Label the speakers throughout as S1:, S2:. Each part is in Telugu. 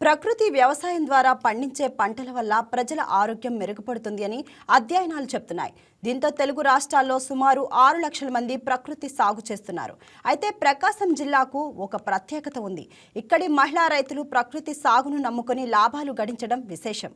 S1: ప్రకృతి వ్యవసాయం ద్వారా పండించే పంటల వల్ల ప్రజల ఆరోగ్యం మెరుగుపడుతుంది అని అధ్యయనాలు చెప్తున్నాయి. దీంతో తెలుగు రాష్ట్రాల్లో సుమారు 6 లక్షల మంది ప్రకృతి సాగు చేస్తున్నారు. అయితే ప్రకాశం జిల్లాకు ఒక ప్రత్యేకత ఉంది. ఇక్కడి మహిళా రైతులు ప్రకృతి సాగును నమ్ముకొని లాభాలు గడించడం విశేషం.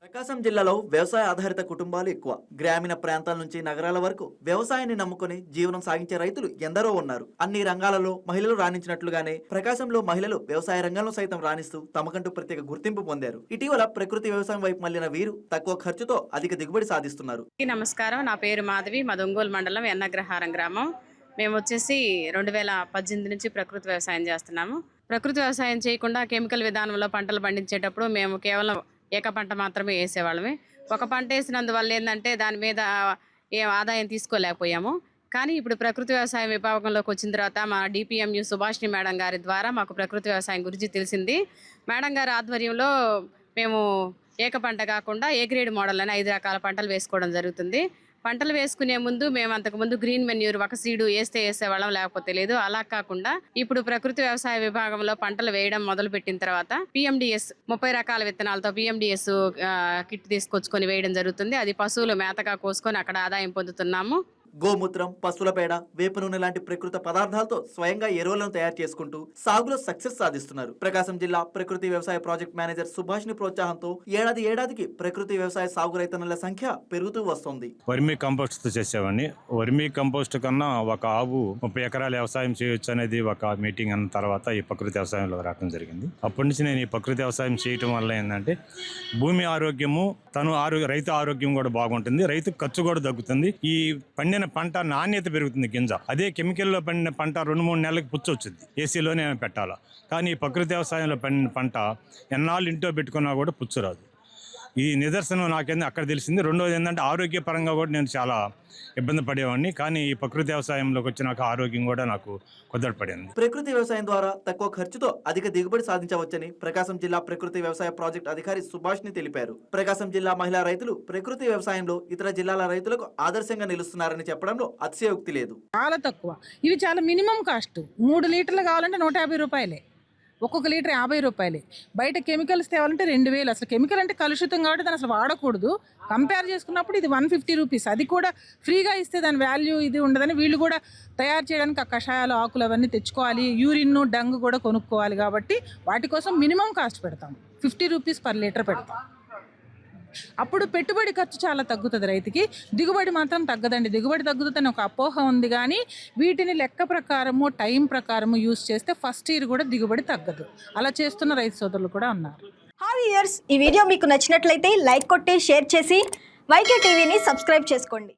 S2: ప్రకాశం జిల్లాలో వ్యవసాయ ఆధారిత కుటుంబాలు ఎక్కువ. గ్రామీణ ప్రాంతాల నుంచి నగరాల వరకు వ్యవసాయాన్ని నమ్ముకొని జీవనం సాగించే రైతులు ఎందరో ఉన్నారు. అన్ని రంగాలలో మహిళలు రాణించినట్లుగానే ప్రకాశంలో మహిళలు వ్యవసాయ రంగంలో సైతం రాణిస్తూ తమకంటూ ప్రత్యేక గుర్తింపు పొందారు. ఇటీవల ప్రకృతి వ్యవసాయం వైపు మళ్లిన వీరు తక్కువ ఖర్చుతో అధిక దిగుబడి సాధిస్తున్నారు.
S3: నమస్కారం, నా పేరు మాధవి. మా ఒంగోలు మండలం ఎన్నగ్రహారం గ్రామం. మేము వచ్చేసి 2018 నుంచి ప్రకృతి వ్యవసాయం చేస్తున్నాము. ప్రకృతి వ్యవసాయం చేయకుండా కెమికల్ విధానంలో పంటలు పండించేటప్పుడు మేము కేవలం ఏక పంట మాత్రమే వేసేవాళ్ళమే. ఒక పంట వేసినందువల్ల ఏంటంటే దాని మీద ఏ ఆదాయం తీసుకోలేకపోయాము. కానీ ఇప్పుడు ప్రకృతి వ్యవసాయం విభాగంలోకి వచ్చిన తర్వాత మా డిపిఎంయు సుభాషిణి మేడం గారి ద్వారా మాకు ప్రకృతి వ్యవసాయం గురించి తెలిసింది. మేడం గారి ఆధ్వర్యంలో మేము ఏక పంట కాకుండా ఏ గ్రేడ్ మోడల్ అని 5 రకాల పంటలు వేసుకోవడం జరుగుతుంది. పంటలు వేసుకునే ముందు మేము అంతకుముందు గ్రీన్ మెన్యూర్ ఒక సీడు వేసేవాళ్ళం, లేకపోతే లేదు. అలా కాకుండా ఇప్పుడు ప్రకృతి వ్యవసాయ విభాగంలో పంటలు వేయడం మొదలు పెట్టిన తర్వాత PMDS 30 రకాల విత్తనాలతో PMDS కిట్ తీసుకొచ్చుకొని వేయడం జరుగుతుంది. అది పశువులు మేతగా కోసుకొని అక్కడ ఆదాయం పొందుతున్నాము.
S2: గోమూత్రం, పశువుల పేడ, వేప నూనె లాంటి ప్రకృతి పదార్థాలతో స్వయంగా ఎరువులను తయారు చేసుకుంటూ సాగులో సక్సెస్ సాధిస్తున్నారు. ప్రకాశం జిల్లా ప్రకృతి వ్యవసాయ ప్రాజెక్ట్ మేనేజర్ సుభాష్ని ప్రోత్సాహంతో ఏడాదికి ప్రకృతి వ్యవసాయ సాగు రైతన్నల సంఖ్య పెరుగుతూ వస్తుంది.
S4: వర్మీ కంపోస్ట్ చేసేవాడిని. వర్మీ కంపోస్ట్ కన్నా ఒక ఆవు 30 ఎకరాల వ్యవసాయం చేయొచ్చు అనేది ఒక మీటింగ్ అన్న తర్వాత ఈ ప్రకృతి వ్యవసాయంలో రావడం జరిగింది. అప్పటి నుంచి నేను ఈ ప్రకృతి వ్యవసాయం చేయటం వల్ల ఏంటంటే భూమి ఆరోగ్యము, రైతు ఆరోగ్యం కూడా బాగుంటుంది. రైతు ఖర్చు కూడా తగ్గుతుంది. ఈ పండిన పంట నాణ్యత పెరుగుతుంది. గింజ అదే కెమికల్లో పండిన పంట 2-3 నెలలకు పుచ్చు వచ్చింది. ఏసీలోనే పెట్టాలా. కానీ ప్రకృతి వ్యవసాయంలో పండిన పంట ఎన్నాళ్ళు ఇంట్లో పెట్టుకున్నా కూడా పుచ్చు రాదు. ఈ నిదర్శనం నాకేంది అక్కడ తెలిసింది. రెండోది ఏంటంటే ఆరోగ్యపరంగా కూడా నేను చాలా ఇబ్బంది పడేవాడిని. కానీ ఈ ప్రకృతి వ్యవసాయంలోకి వచ్చినాక ఆరోగ్యం కూడా నాకు కుదరపడింది.
S2: ప్రకృతి వ్యవసాయం ద్వారా తక్కువ ఖర్చుతో అధిక దిగుబడి సాధించవచ్చని ప్రకాశం జిల్లా ప్రకృతి వ్యవసాయ ప్రాజెక్ట్ అధికారి సుభాష్ని తెలిపారు. ప్రకాశం జిల్లా మహిళా రైతులు ప్రకృతి వ్యవసాయంలో ఇతర జిల్లాల రైతులకు ఆదర్శంగా నిలుస్తున్నారని చెప్పడంలో అతిశయోక్తి లేదు.
S5: చాలా తక్కువ. ఇవి చాలా మినిమం కాస్ట్. 3 లీటర్లు కావాలంటే 150 రూపాయలే. ఒక్కొక్క లీటర్ 50 రూపాయలే. బయట కెమికల్స్ తేవాలంటే 2000. అసలు కెమికల్ అంటే కలుషితం కాబట్టి దాన్ని అసలు వాడకూడదు. కంపేర్ చేసుకున్నప్పుడు ఇది 150 రూపీస్. అది కూడా ఫ్రీగా ఇస్తే దాని వాల్యూ ఇది ఉండదని వీళ్ళు కూడా తయారు చేయడానికి ఆ కషాయాలు, ఆకులు అవన్నీ తెచ్చుకోవాలి. యూరిన్, డంగ్ కూడా కొనుక్కోవాలి. కాబట్టి వాటి కోసం మినిమం కాస్ట్ పెడతాం. 50 రూపీస్ పర్ లీటర్ పెడతాం. అప్పుడు పెట్టుబడి ఖర్చు చాలా తగ్గుతుంది రైతుకి. దిగుబడి మాత్రం తగ్గదండి. దిగుబడి తగ్గుతుందని ఒక అపోహ ఉంది. కానీ వీటిని లెక్క ప్రకారము, టైం ప్రకారము యూజ్ చేస్తే ఫస్ట్ ఇయర్ కూడా దిగుబడి తగ్గదు. అలా చేస్తున్న రైతు సోదరులు కూడా ఉన్నారు.
S6: హాయ్ వ్యూయర్స్, ఈ వీడియో మీకు నచ్చినట్లయితే లైక్ కొట్టి షేర్ చేసి YK టీవీని సబ్స్క్రైబ్ చేసుకోండి.